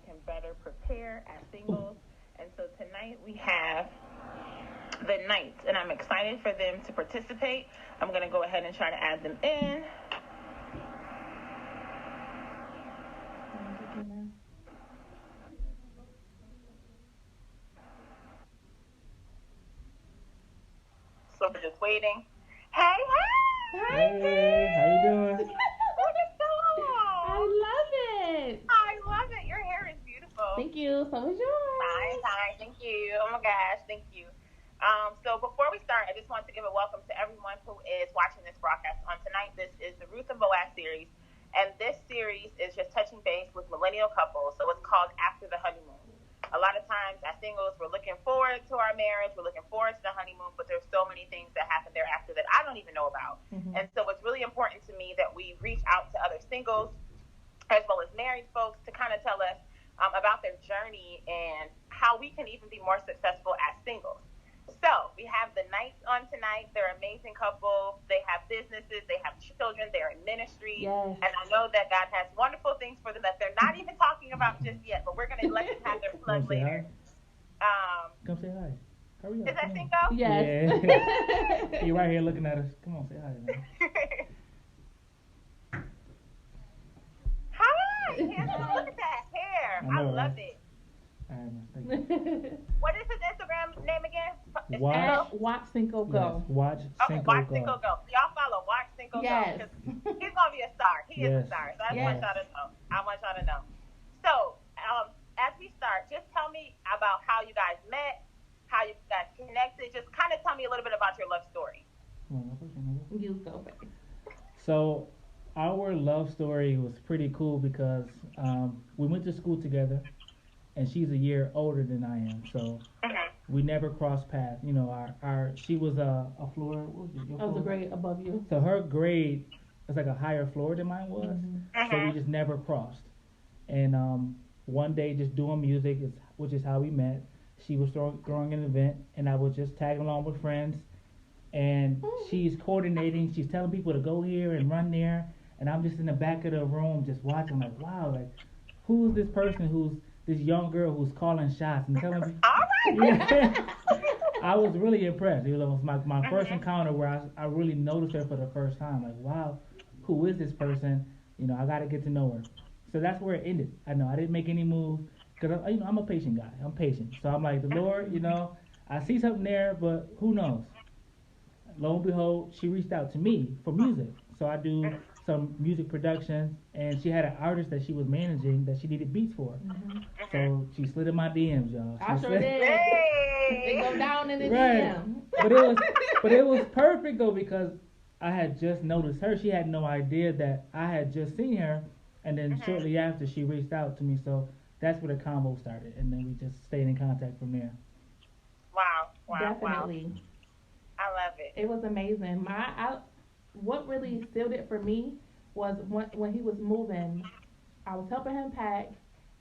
can better prepare as singles. And so tonight we have the Knights, and I'm excited for them to participate. I'm going to go ahead and try to add them in. So we're just waiting. Hey, Hey, how you doing? what is going on? I love it. I love it. Your hair is beautiful. Thank you. So is yours. Hi. Thank you. Oh my gosh, thank you. So before we start, I just want to give a welcome to everyone who is watching this broadcast on tonight. This is the Ruth and Boaz series, and this series is just touching base with millennial couples. So it's called After the Honeymoon. A lot of times as singles, we're looking forward to our marriage, we're looking forward to the honeymoon, but there's so many things that happen thereafter that I don't even know about. Mm-hmm. And so it's really important to me that we reach out to other singles as well as married folks to kind of tell us about their journey and how we can even be more successful as singles. So we have the Knights on tonight. They're an amazing couple. They have businesses. They have children. They're in ministry. Yes. And I know that God has wonderful things for them that they're not even talking about just yet, but we're going to let them have their plug later. Come say hi. Hurry up. Is that Cinco? Yes. Yeah. You're right here looking at us. Come on, say hi, man. Hi. Look at that hair. I love it. What is his Instagram name again? Watch Cinco Go. Yes, Watch Cinco Watch Go. Cinco Go. Y'all follow Watch Cinco yes. Go. He's going to be a star. He is a star. So I want y'all to know. So, as we start, just tell me about how you guys met, how you guys connected. Just kind of tell me a little bit about your love story. You go first. So, our love story was pretty cool because we went to school together. And she's a year older than I am, so we never crossed paths. You know, she was a floor. What was it? I was a grade above you. So her grade was like a higher floor than mine was. So we just never crossed. And one day, just doing music, which is how we met. She was throwing an event, and I was just tagging along with friends. And she's coordinating. She's telling people to go here and run there, and I'm just in the back of the room just watching. Like, wow, like who's this person who's this young girl who's calling shots and telling me. All right. I was really impressed. It was my first encounter where I really noticed her for the first time. Like, wow, who is this person? You know, I got to get to know her. So that's where it ended. I know I didn't make any moves because I'm a patient guy. I'm patient. So I'm like, the Lord, I see something there, but who knows? Lo and behold, she reached out to me for music. So I do some music production, and she had an artist that she was managing that she needed beats for. So she slid in my DMs, y'all. I sure did. They go down in the DM. But it was perfect though because I had just noticed her. She had no idea that I had just seen her, and then shortly after she reached out to me. So that's where the combo started, and then we just stayed in contact from there. Wow. Definitely. Wow. I love it. It was amazing. What really sealed it for me was when he was moving. I was helping him pack,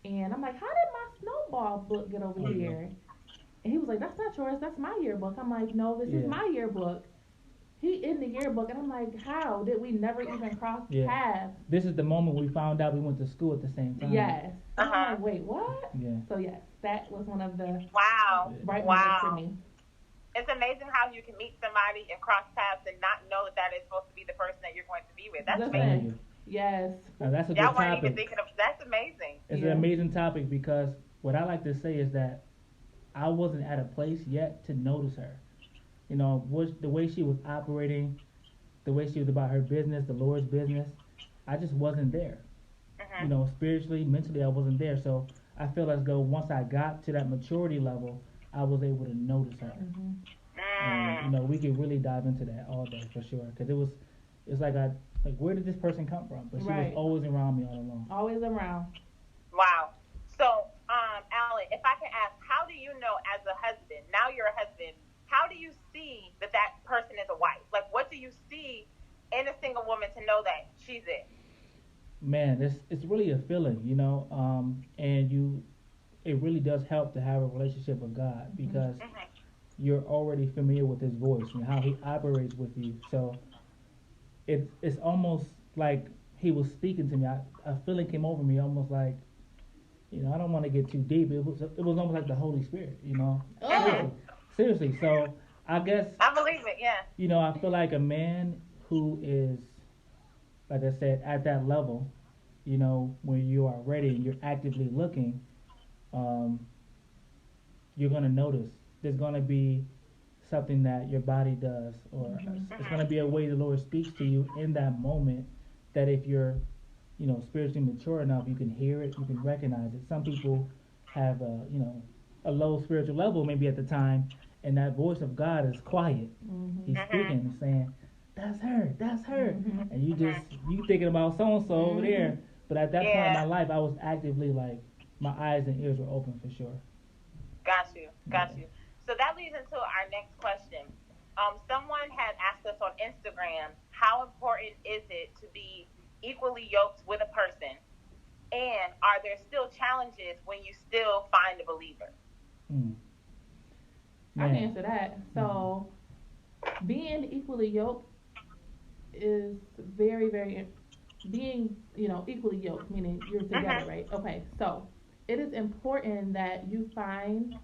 and I'm like, how did my snowball book get over here? And he was like, that's not yours, that's my yearbook. I'm like, no, this is my yearbook. He in the yearbook, and I'm like, how did we never even cross paths? This is the moment we found out we went to school at the same time. Yes. I'm like, wait, what? Yeah. So yes, that was one of the bright moments for me. It's amazing how you can meet somebody and cross paths and not know that is supposed to be the person that you're going to be with. That's amazing. Yes. Now, that's a good Y'all topic. weren't even thinking of. That's amazing. It's an amazing topic because what I like to say is that I wasn't at a place yet to notice her. You know, the way she was operating, the way she was about her business, the Lord's business, I just wasn't there. You know, spiritually, mentally, I wasn't there. So I feel as though once I got to that maturity level, I was able to notice her. And, we could really dive into that all day for sure. Because it's like where did this person come from? But she was always around me all along. Always around. Wow. So, Alan, if I can ask, how do you know as a husband, now you're a husband, how do you see that person is a wife? Like, what do you see in a single woman to know that she's it? Man, it's really a feeling, and it really does help to have a relationship with God because you're already familiar with his voice and how he operates with you. So it's almost like he was speaking to me. A feeling came over me almost like I don't want to get too deep. It was almost like the Holy Spirit. Oh. Seriously. So I guess I believe it. Yeah. I feel like a man who is, like I said, at that level, when you are ready and you're actively looking, um, you're gonna notice there's gonna be something that your body does, or it's gonna be a way the Lord speaks to you in that moment. That if you're, spiritually mature enough, you can hear it, you can recognize it. Some people have a low spiritual level maybe at the time, and that voice of God is quiet. He's speaking and saying, that's her, and you thinking about so and so over there. But at that point in my life, I was actively like, my eyes and ears were open for sure. Got you. So that leads into our next question. Someone had asked us on Instagram, how important is it to be equally yoked with a person? And are there still challenges when you still find a believer? I can answer that. So, being equally yoked is very, very, being, equally yoked, meaning you're together, right? Okay, so it is important that you find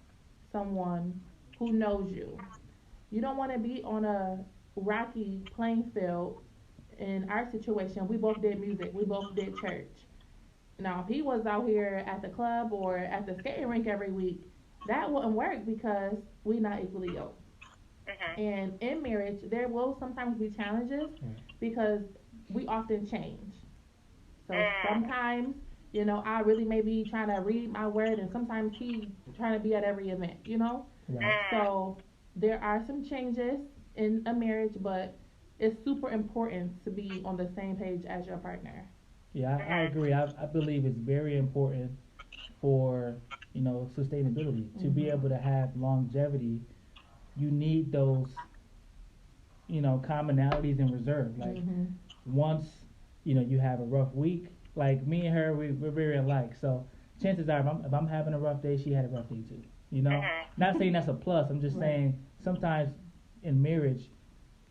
someone who knows you. You don't want to be on a rocky playing field. In our situation, we both did music, we both did church. Now, if he was out here at the club or at the skating rink every week, that wouldn't work because we're not equally yoked. And in marriage, there will sometimes be challenges because we often change. So sometimes, I really may be trying to read my word, and sometimes he trying to be at every event. Right. So there are some changes in a marriage, but it's super important to be on the same page as your partner. Yeah, I agree. I believe it's very important for sustainability to be able to have longevity. You need those commonalities in reserve. Like once you have a rough week, like me and her, we're very alike. So chances are, if I'm having a rough day, she had a rough day too. Not saying that's a plus. I'm just saying sometimes in marriage,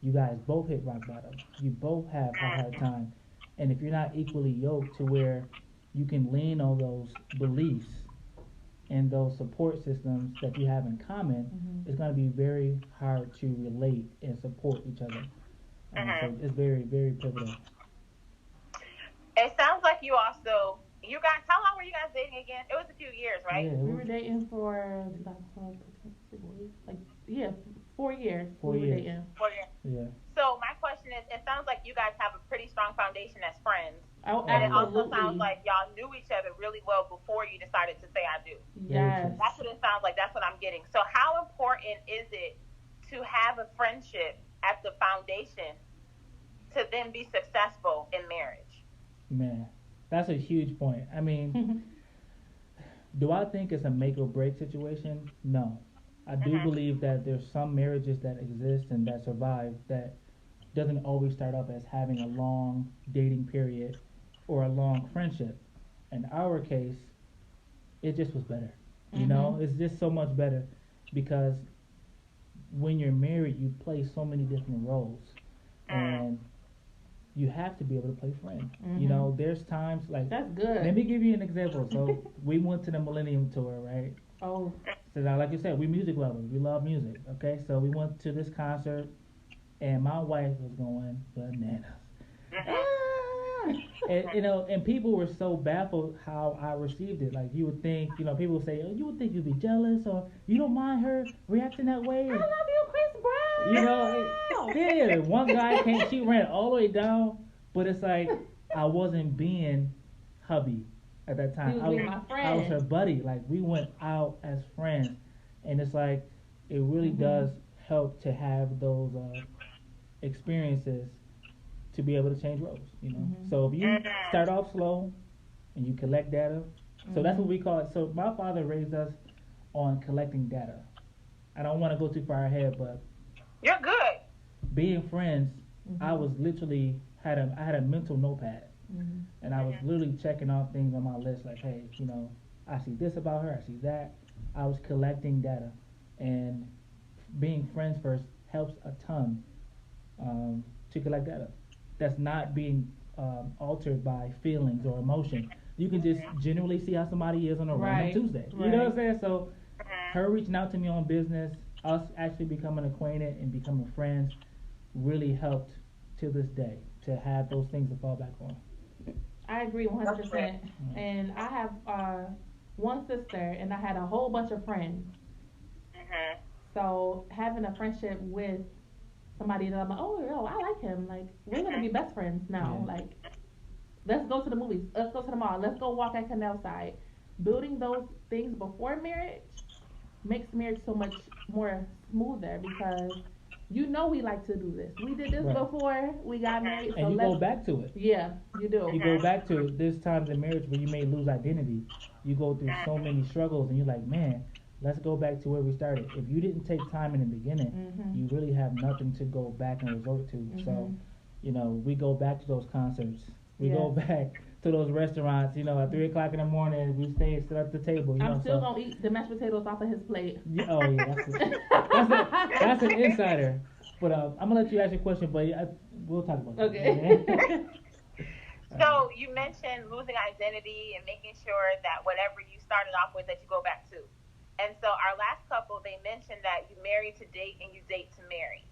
you guys both hit rock bottom. You both have a hard time, and if you're not equally yoked to where you can lean on those beliefs and those support systems that you have in common, it's going to be very hard to relate and support each other. So it's very, very pivotal. It sounds like you guys, how long were you guys dating again? It was a few years, right? Yeah, We were dating for like, yeah, 4 years. 4 years. 4 years. Yeah. So my question is, it sounds like you guys have a pretty strong foundation as friends. Oh, And it absolutely. also sounds like y'all knew each other really well before you decided to say I do. Yes. That's what it sounds like. That's what I'm getting. So how important is it to have a friendship at the foundation to then be successful in marriage? Man, that's a huge point. I mean, do I think it's a make or break situation? No. I do believe that there's some marriages that exist and that survive that doesn't always start up as having a long dating period or a long friendship. In our case, it just was better. It's just so much better because when you're married, you play so many different roles, and you have to be able to play friend. There's times like, that's good. Let me give you an example. So we went to the Millennium Tour, right? Oh. So now, like you said, we music lovers. We love music. Okay, so we went to this concert, and my wife was going bananas. And people were so baffled how I received it. Like you would think, people would say, oh, you would think you'd be jealous, or you don't mind her reacting that way. I love you, Chris Brown. Yeah. One guy came, she ran all the way down, but it's like I wasn't being hubby at that time. He was being my friend. I was her buddy. Like we went out as friends, and it's like it really does help to have those experiences to be able to change roles. So if you start off slow and you collect data, so that's what we call it. So my father raised us on collecting data. I don't want to go too far ahead, but you're good. Being friends, I was literally I had a mental notepad, and I was literally checking off things on my list. Like, hey, I see this about her, I see that. I was collecting data, and being friends first helps a ton to collect data. That's not being altered by feelings or emotion, you can just generally see how somebody is on a random Right. Tuesday. You Right. know what I'm saying? So Mhm. her reaching out to me on business, us actually becoming acquainted and becoming friends, really helped to this day to have those things to fall back on. I agree That's good. 100%. And I have one sister, and I had a whole bunch of friends. Mhm. So having a friendship with somebody that I'm like, oh, yo, I like him. Like, we're gonna be Mhm. best friends now. Yeah. Like, let's go to the movies. Let's go to the mall. Let's go walk at Canal Side. Building those things before marriage makes marriage so much more smoother because you know we like to do this. We did this Right. before we got Mhm. married, so And you go let's. back to it. Yeah, you You do. go Mhm. back to there's times in marriage where you may lose identity. You go through so Mhm. many struggles and you're like, man, let's go back to where we started. If you didn't take time in the beginning, Mhm. you really have nothing to go back and resort to. So, Mhm. we go back to those concerts. We go Yes. back to those restaurants, at 3 o'clock in the morning we stay sit at the table, I'm still so gonna eat the mashed potatoes off of his plate. oh yeah, that's an insider. But I'm gonna let you ask your question, but we'll talk about that. Okay. So you mentioned losing identity and making sure that whatever you started off with that you go back to. And so our last couple, they mentioned that you marry to date and you date to marry.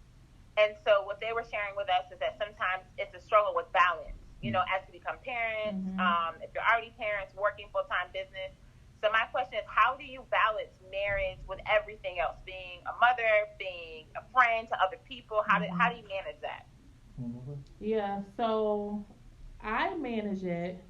And so what they were sharing with us is that sometimes it's a struggle with balance, Yeah. as you become parents, Mhm. if you're already parents, working full time business. So my question is, how do you balance marriage with everything else, being a mother, being a friend to other people? How do Mhm. you manage that? Yeah. So I manage it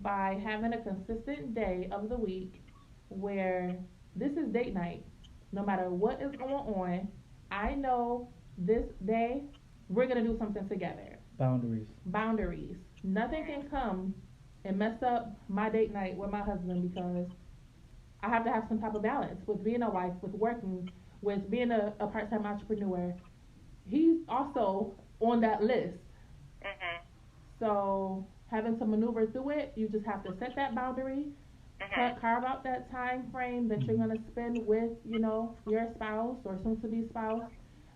by having a consistent day of the week where this is date night. No matter what is going on, I know this day we're gonna do something together. Boundaries. Boundaries. Nothing can come and mess up my date night with my husband because I have to have some type of balance with being a wife, with working, with being a part time entrepreneur. He's also on that list. Mhm. So having to maneuver through it, you just have to set that boundary, Mhm. carve out that time frame that you're Mhm. gonna spend with, your spouse or soon to be spouse.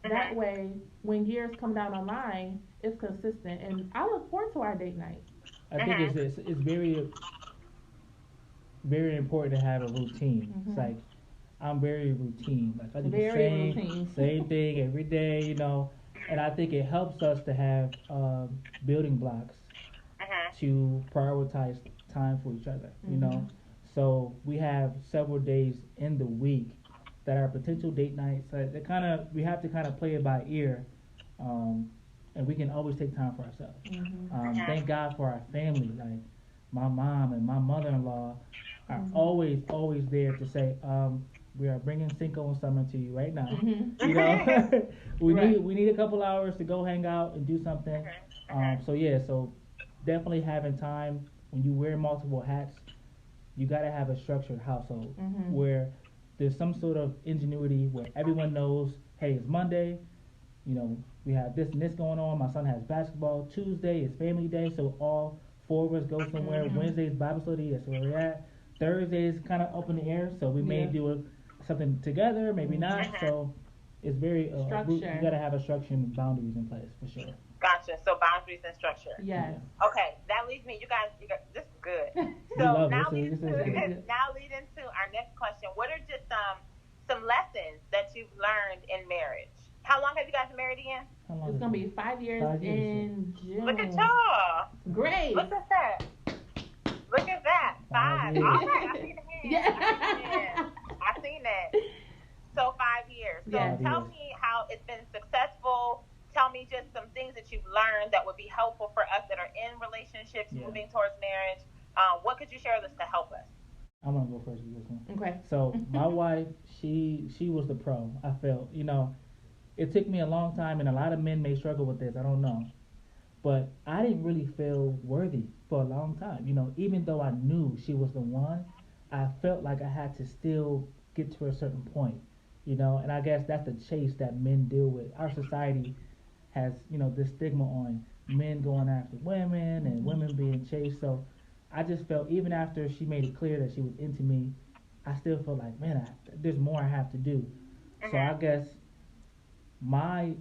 That Mhm. way, when years come down the line, it's consistent. And I look forward to our date night. I think Mhm. it's very very important to have a routine. It's Mhm. like I'm very routine. Like I do the Very routine. same thing every day. And I think it helps us to have building blocks Mhm. to prioritize time for each other. Mhm. So we have several days in the week that are potential date nights. We have to kind of play it by ear, um, and we can always take time for ourselves. Mhm. Thank God for our family. Like my mom and my mother-in-law are Mhm. always there to say, we are bringing Cinco and Summer to you right now. Mhm. You know, we need Right. we need a couple hours to go hang out and do something. Mhm. Mhm. So yeah, so definitely having time when you wear multiple hats, you got to have a structured household Mhm. where there's some sort of ingenuity where everyone knows, hey, it's Monday. We have this and this going on. My son has basketball. Tuesday is family day, so all four of us go somewhere. Mhm. Wednesday's Bible study, that's where we're at. Thursday is kind of up in the air, so we may Yeah. do something together, maybe not. Mhm. Mhm. So it's very you got Structure. to have a structure and boundaries in place for sure. Gotcha. So boundaries and structure. Yes. Yeah, Okay, that leads me. You guys, this is good. we So love it. now lead This into is It good. is. now lead into our next question. What are just some lessons that you've learned in marriage? How long have you guys been married again? How long It's has it gonna been? be 5 years 5 years. Yeah. in Look at June. y'all. Grace. Look at that. Look at that. Five 5. years. All right. I see the hand. I see the hand. Yeah. I seen that. So 5 years. So Yes. tell 5 years. me how it's been successful. Tell me just some things that you've learned that would be helpful for us that are in relationships Yeah. moving towards marriage. What could you share with us to help us? I'm gonna go first with this one. Okay. So my wife, she was the pro. I felt, it took me a long time, and a lot of men may struggle with this. I don't know, but I didn't really feel worthy for a long time. Even though I knew she was the one, I felt like I had to still get to a certain point. And I guess that's the chase that men deal with. Our society has, this stigma on men going after women and Mhm. women being chased. So I just felt even after she made it clear that she was into me, I still felt like, man, there's more I have to do. So I Mhm. guess my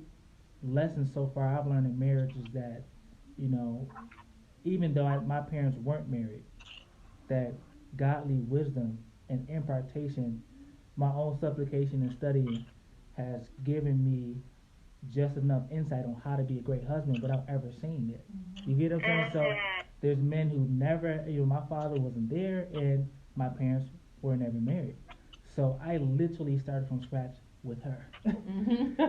lesson so far I've learned in marriage is that, you know, even though my parents weren't married, that godly wisdom and impartation, my own supplication and studying has given me just enough insight on how to be a great husband without ever seeing it. You get what I'm saying? So there's men who never, my father wasn't there and my parents were never married. So I literally started from scratch with her.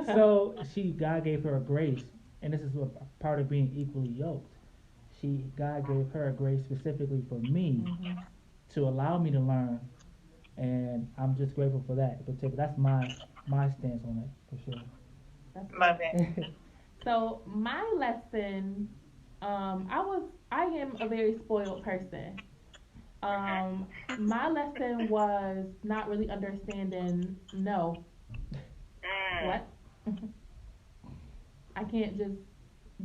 So God gave her a grace, and this is a part of being equally yoked. God gave her a grace specifically for me to allow me to learn, and I'm just grateful for that. But that's my stance on it for sure. Love it. So my lesson, I am a very spoiled person. My lesson was not really understanding. No, what? I can't just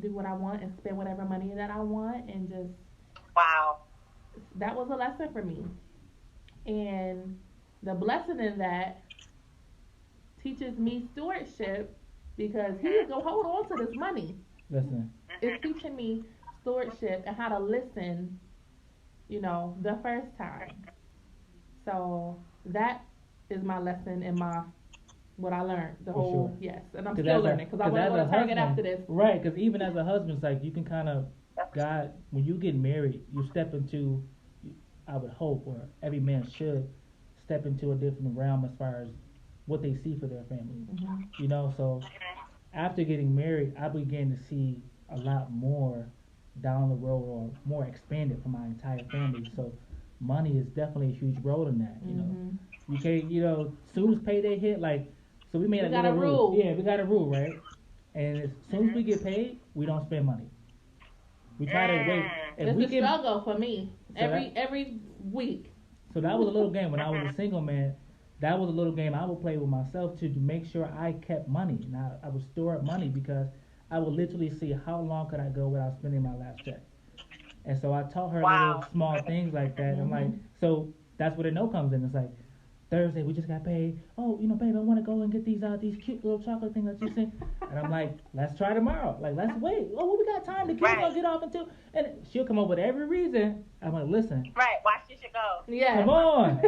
do what I want and spend whatever money that I want and just. Wow. That was a lesson for me, and the blessing in that teaches me stewardship because he's gonna hold on to this money. Listen. It's teaching me stewardship and how to listen, the first time. So that is my lesson in what I learned. The For whole, sure. yes. And I'm still learning because I want to go to Target after this. Right, because even as a husband, it's like you can kind of, God, when you get married, you step into, I would hope, or every man should, step into a different realm as far as what they see for their family. So after getting married, I began to see a lot more down the road or more expanded for my entire family. So money is definitely a huge role in that. You can't, soon as payday hit, so we made a little rule. Yeah, we got a rule, right? And as soon as we get paid, we don't spend money. We try to wait. It's a struggle for me every week. So that was a little game when I was a single man. That was a little game I would play with myself to make sure I kept money. Now I would store up money because I would literally see how long could I go without spending my last check. And so I taught her little small things like that. I'm like, so that's where the no comes in. It's like, Thursday we just got paid. Oh, babe, I want to go and get these cute little chocolate things that you sent. And I'm like, let's try tomorrow. Let's wait. Oh, well, we got time. The kids gonna get off until. And she'll come up with every reason. I'm like, listen. Right, watch this shit go. Yeah. Come on.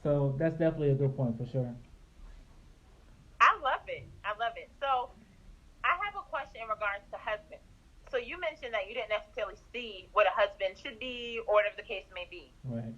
So that's definitely a good point for sure. I love it. So I have a question in regards to husbands. So you mentioned that you didn't necessarily see what a husband should be or whatever the case may be. Right.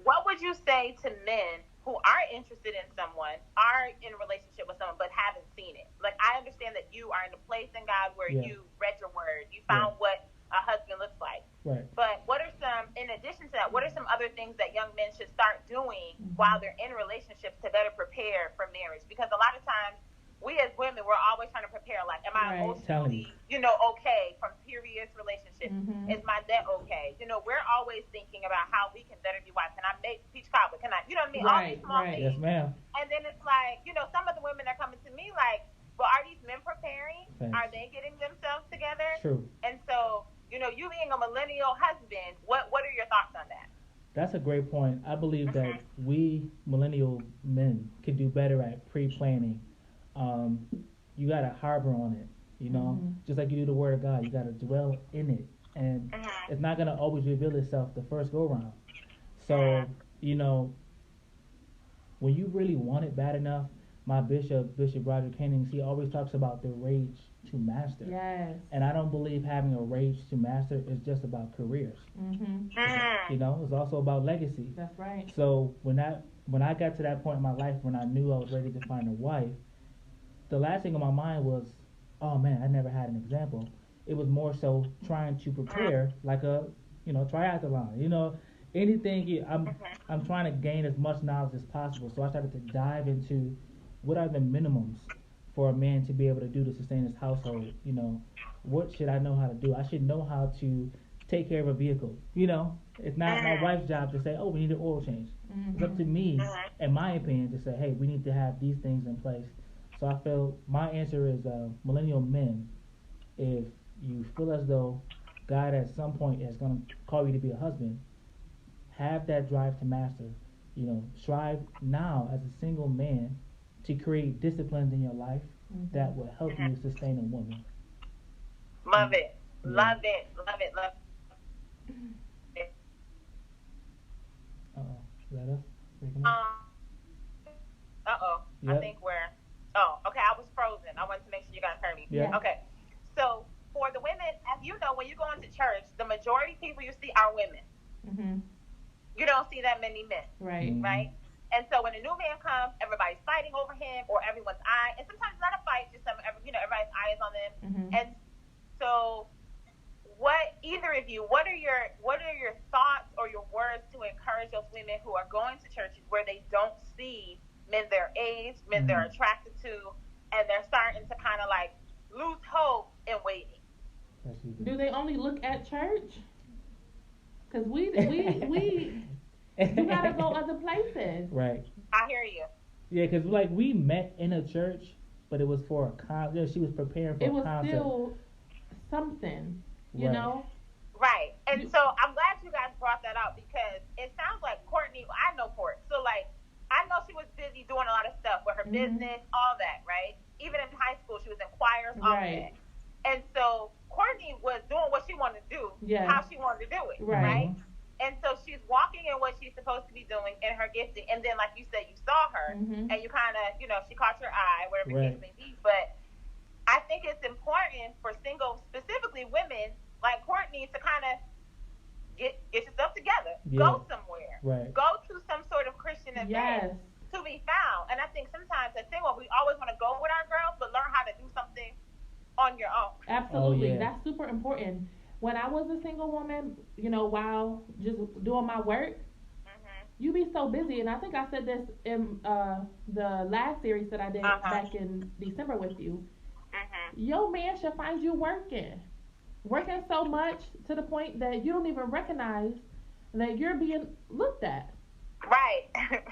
What would you say to men who are interested in someone, are in a relationship with someone, but haven't seen it? Like, I understand that you are in a place in God where you read your word, you found what a husband looks like. Right. But what are some, in addition to that, what are some other things that young men should start doing while they're in relationships to better prepare for marriage? Because a lot of times, we as women, we're always trying to prepare, like, am I emotionally, okay from previous relationships? Is my debt okay? We're always thinking about how we can better be wives. Can I make peach cobbler? Can I, you know what I mean? All these small things. Yes, ma'am. And then it's like, some of the women are coming to me like, well, are these men preparing? Thanks. Are they getting themselves together? True. And so, you being a millennial husband, what are your thoughts on that? That's a great point. I believe that we millennial men could do better at pre-planning. You got to harbor on it, just like you do the word of God. You got to dwell in it, and it's not going to always reveal itself the first go round. So, when you really want it bad enough, my Bishop Roger Hennings, he always talks about the rage to master. Yes. And I don't believe having a rage to master is just about careers. It's also about legacy. That's right. So when I got to that point in my life when I knew I was ready to find a wife, the last thing on my mind was, oh man, I never had an example. It was more so trying to prepare like a, triathlon. Anything. I'm trying to gain as much knowledge as possible. So I started to dive into what are the minimums for a man to be able to do to sustain his household. What should I know how to do? I should know how to take care of a vehicle. It's not my wife's job to say, oh, we need an oil change. It's up to me, in my opinion, to say, hey, we need to have these things in place. So I feel my answer is millennial men, if you feel as though God at some point is going to call you to be a husband, have that drive to master. Strive now as a single man to create disciplines in your life that will help you sustain a woman. Love it. Love it. Love it. Love it. Uh-oh. Is that us? Breaking up? Um, I Yep. think we're. Oh, okay. I was frozen. I wanted to make sure you guys heard me. Yep. Yeah. Okay. So for the women, as you know, when you go into church, the majority of people you see are women. Mhm. You don't see that many men, Right. right? And so when a new man comes, everybody's fighting over him, or everyone's eye, and sometimes it's not a fight, just everybody's eye is on them. Mhm. And so, what either of you, what are your thoughts or your words to encourage those women who are going to churches where they don't see men their age, men they're attracted to, and they're starting to kind of like lose hope in waiting? Do they only look at church? Cause we you gotta go other places. Right. I hear you. Yeah, because like we met in a church, but it was for a concert. She was preparing for It a was concert. still something, you Right. know. Right. And so I'm glad you guys brought that up because it sounds like Courtney, I know Court. So like I know she was busy doing a lot of stuff with her business, all that, right? Even in high school she was in choirs, all Right. that. And so Courtney was doing what she wanted to do, Yeah. how she wanted to do it, Right. right? And so she's walking in what she's supposed to be doing in her gifting. And then, like you said, you saw her and you kind of, she caught your eye, whatever the case may be. But I think it's important for single, specifically women like Courtney, to kind of get yourself together. Yeah. Go somewhere. Right. Go to some sort of Christian event Yes. to be found. And I think sometimes as single, we always want to go with our girls, but learn how to do something on your own. Absolutely. Oh, yeah. That's super important. When I was a single woman, while just doing my work, you be so busy. And I think I said this in the last series that I did back in December with you. Your man should find you working so much to the point that you don't even recognize that you're being looked at. Right.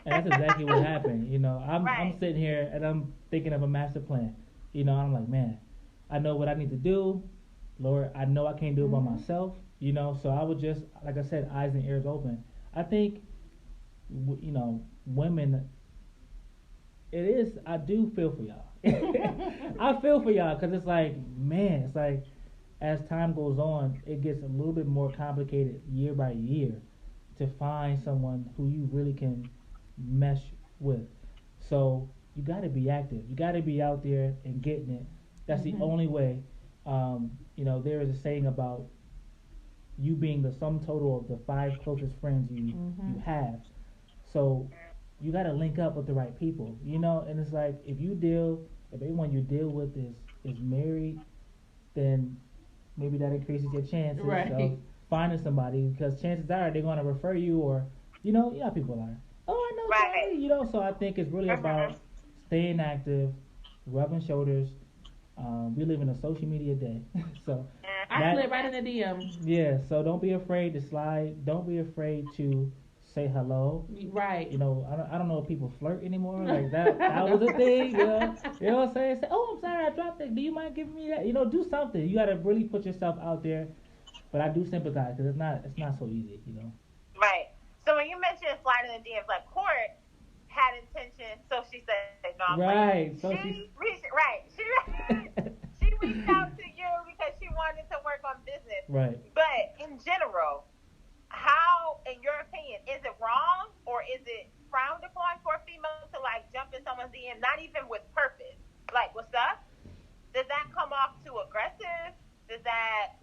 And that's exactly what happened. I'm Right. sitting here and I'm thinking of a master plan. I'm like, man, I know what I need to do. Lord, I know I can't do it by myself. So I would just, like I said, eyes and ears open. I think, women, I do feel for y'all. I feel for y'all because it's like, man, it's like as time goes on, it gets a little bit more complicated year by year to find someone who you really can mesh with. So you got to be active. You got to be out there and getting it. That's the only way. There is a saying about you being the sum total of the 5 closest friends you have. So you got to link up with the right people, and it's like if everyone you deal with is married, then maybe that increases your chances of finding somebody, because chances are they're going to refer you, or how people are. Oh, I know Charlie, so I think it's really about staying active, rubbing shoulders. We live in a social media day, so I slid right in the DM. Yeah, so don't be afraid to slide. Don't be afraid to say hello. Right. I don't know if people flirt anymore. Like that was a thing. You know what I'm saying? Say, oh, I'm sorry, I dropped it. Do you mind giving me that? Do something. You got to really put yourself out there. But I do sympathize because it's not so easy. Right. So when you mentioned sliding in the DMs, like Court had intention, so she said, no, I'm right. So she reached out to you because she wanted to work on business. Right. But in general, how, in your opinion, is it wrong or is it frowned upon for a female to like jump in someone's DM, not even with purpose? Like, what's up? Does that come off too aggressive?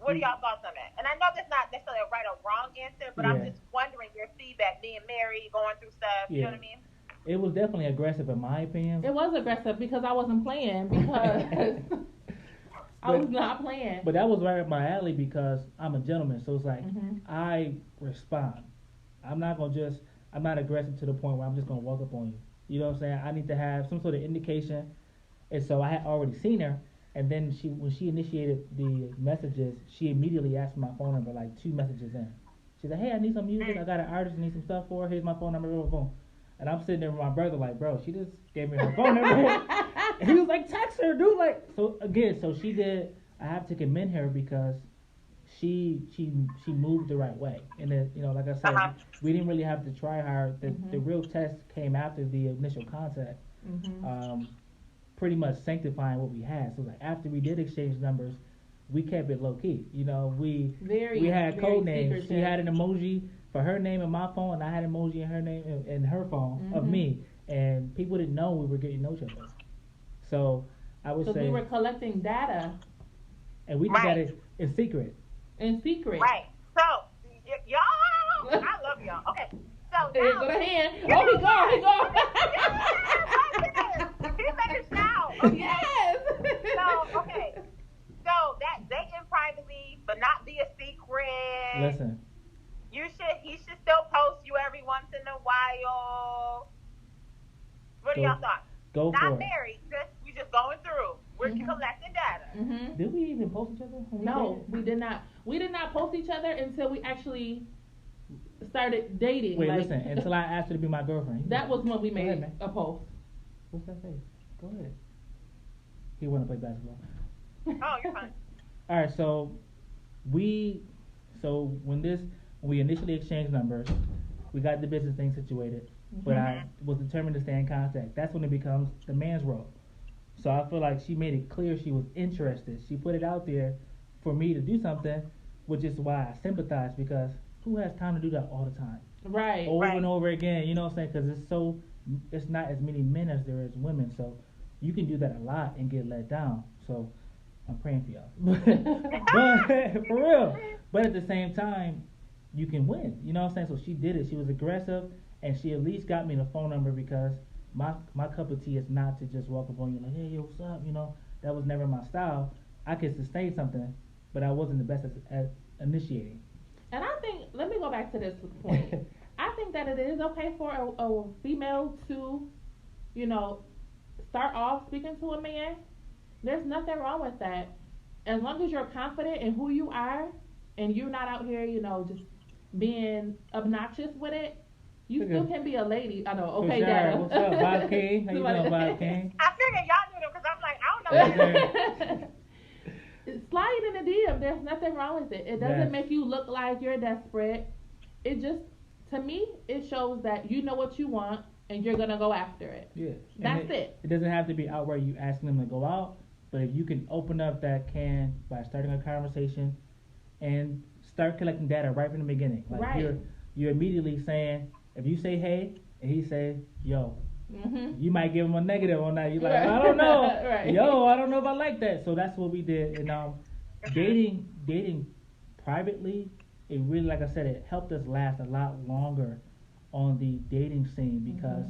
What are y'all thoughts on that? And I know that's not necessarily a right or wrong answer, but I'm just wondering your feedback, being married, going through stuff, you know what I mean? It was definitely aggressive in my opinion. It was aggressive because I wasn't playing, because I was not playing. But that was right up my alley because I'm a gentleman, so it's like I respond. I'm not aggressive to the point where I'm just gonna walk up on you. You know what I'm saying? I need to have some sort of indication. And so I had already seen her, and then when she initiated the messages, she immediately asked for my phone number like 2 messages in. She said, "Hey, I need some music. I got an artist. I need some stuff for her. Here's my phone number. Boom." And I'm sitting there with my brother like, bro, she just gave me her phone number. And he was like, text her, dude. Like, so she did. I have to commend her because she moved the right way. And then, like I said, we didn't really have to try hard. The real test came after the initial contact, pretty much sanctifying what we had. So like after we did exchange numbers, we kept it low key. We had code names. She had an emoji for her name in my phone, and I had emoji in her name in her phone of Mhm. me, and people didn't know we were getting to know each other. So I would Because say, we were collecting data and we did that Right. in secret. in secret. Right. So, y'all, I love y'all. Okay. So Here now, go the hand. yes, Oh, he gone. He gone. yes, he finished now. Okay. Yes. So, okay. So that dating privately, but not be a secret. Listen, He should still post you every once in a while. What are go y'all thoughts? go Not for it. married, we just going through. We're Mhm. collecting data. Mhm. Did we even post each other? When we No, dated? we did not. We did not post each other until we actually started dating. Wait, like, listen. Until I asked her to be my girlfriend. that was when we Go made ahead, man. a post. What's that face? Go ahead. He want to play basketball. Oh, you're fine. All right, so we, so when we initially exchanged numbers, we got the business thing situated, but I was determined to stay in contact. That's when it becomes the man's role. So I feel like she made it clear she was interested. She put it out there for me to do something, which is why I sympathize, because who has time to do that all the time? Right. Over Right. and over again, you know what I'm saying? Because it's not as many men as there is women, so you can do that a lot and get let down. So I'm praying for y'all. But for real. But at the same time, you can win. You know what I'm saying? So she did it. She was aggressive, and she at least got me the phone number, because my cup of tea is not to just walk up on you like, hey, yo, what's up? You know, that was never my style. I could sustain something, but I wasn't the best at initiating. And I think, let me go back to this point. I think that it is okay for a female to, start off speaking to a man. There's nothing wrong with that. As long as you're confident in who you are and you're not out here, just being obnoxious with it, you still can be a lady. I know, okay, Sure. Dada. What's up, Bob King? How you doing, Bob King? I figured y'all knew them because I'm like, I don't know. Yes, Slide it in the DM. There's nothing wrong with it. It doesn't Yes. make you look like you're desperate. It just, to me, it shows that you know what you want and you're gonna go after it. Yeah. That's it. It doesn't have to be outright you asking them to go out, but if you can open up that can by starting a conversation and start collecting data right from the beginning. Like Right. you're immediately saying, if you say hey and he say yo, Mm-hmm. you might give him a negative on that. You're like, Right. I don't know. Right. Yo, I don't know if I like that. So that's what we did. And dating privately, it really, like I said, it helped us last a lot longer on the dating scene because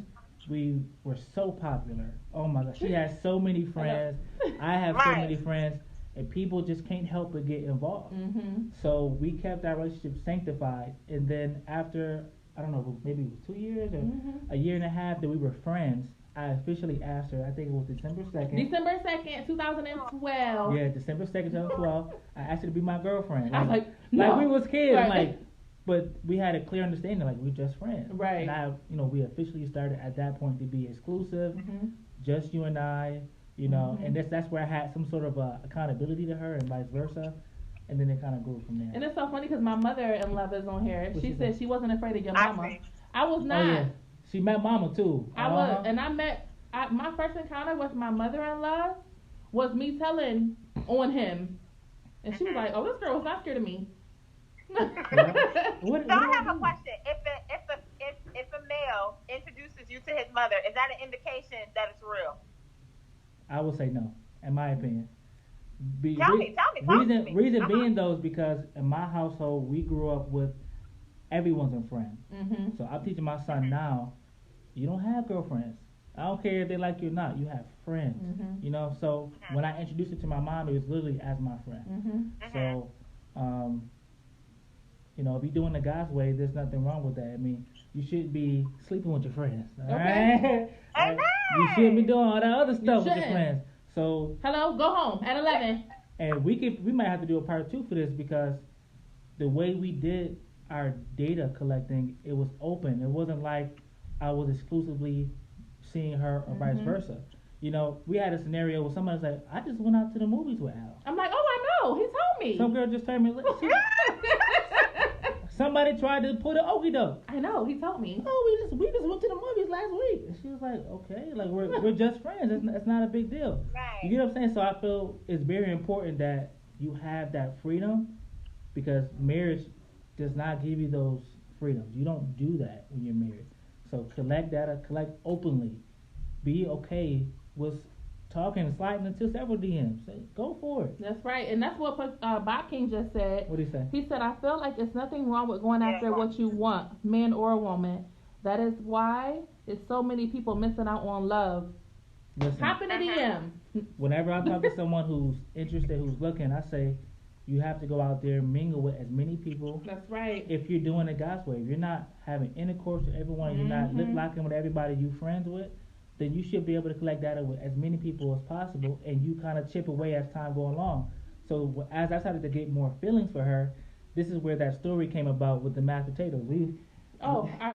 we were so popular. Oh my gosh, she has so many friends. I have so Right. many friends, and people just can't help but get involved. Mm-hmm. So we kept our relationship sanctified, and then after, I don't know, maybe it was 2 years or a year and a half that we were friends, I officially asked her, I think it was December 2nd. December 2nd, 2012. Yeah, December 2nd, 2012. I asked her to be my girlfriend. I was like, no. Like we was kids, Right. like, but we had a clear understanding, like we're just friends. Right. And we officially started at that point to be exclusive, Mm-hmm. just you and I, and that's where I had some sort of accountability to her and vice versa. And then it kind of grew from there. And it's so funny because my mother-in-law is on here. What She she said say? she wasn't afraid of your I mama. see. I was not. Oh yeah, she met Mama too. I was, and my first encounter with my mother-in-law was me telling on him, and she was like, "Oh, this girl was not scared of me." What So I have a question. If a male introduces you to his mother, is that an indication that it's real? I would say no, in my opinion. Tell me, talk to me. Reason being though is because in my household we grew up with everyone's a friend. Mm-hmm. So I'm teaching my son now, you don't have girlfriends. I don't care if they like you or not. You have friends. Mm-hmm. So when I introduced her to my mom, it was literally as my friend. Mm-hmm. So, if you're doing the God's way, there's nothing wrong with that. I mean, you should be sleeping with your friends. All right? Amen. You shouldn't be doing all that other stuff with your shouldn't. friends. So, Hello, go home at 11. and we might have to do a part 2 for this because the way we did our data collecting, it was open. It wasn't like I was exclusively seeing her or vice versa. We had a scenario where somebody's like, I just went out to the movies with Al. I'm like, oh, I know. He told me. Some girl just told me, somebody tried to put an okie doke. I know. He told me. Oh, we just went to the movies last week. And she was like, okay, like we're just friends. It's not a big deal. Right. You get what I'm saying? So I feel it's very important that you have that freedom because marriage does not give you those freedoms. You don't do that when you're married. So collect data, collect openly. Be okay with talking and sliding into several DMs. Say, go for it. That's right, and that's what Bob King just said. What did he say? He said, "I feel like it's nothing wrong with going after what you want, man or woman. That is why it's so many people missing out on love." Listen, Hop in the DM. whenever I talk to someone who's interested, who's looking, I say, you have to go out there and mingle with as many people. That's right. If you're doing it God's way, if you're not having intercourse with everyone, you're not lip locking with everybody you friends with, then you should be able to collect data with as many people as possible, and you kind of chip away as time goes along. So as I started to get more feelings for her, this is where that story came about with the mashed potatoes.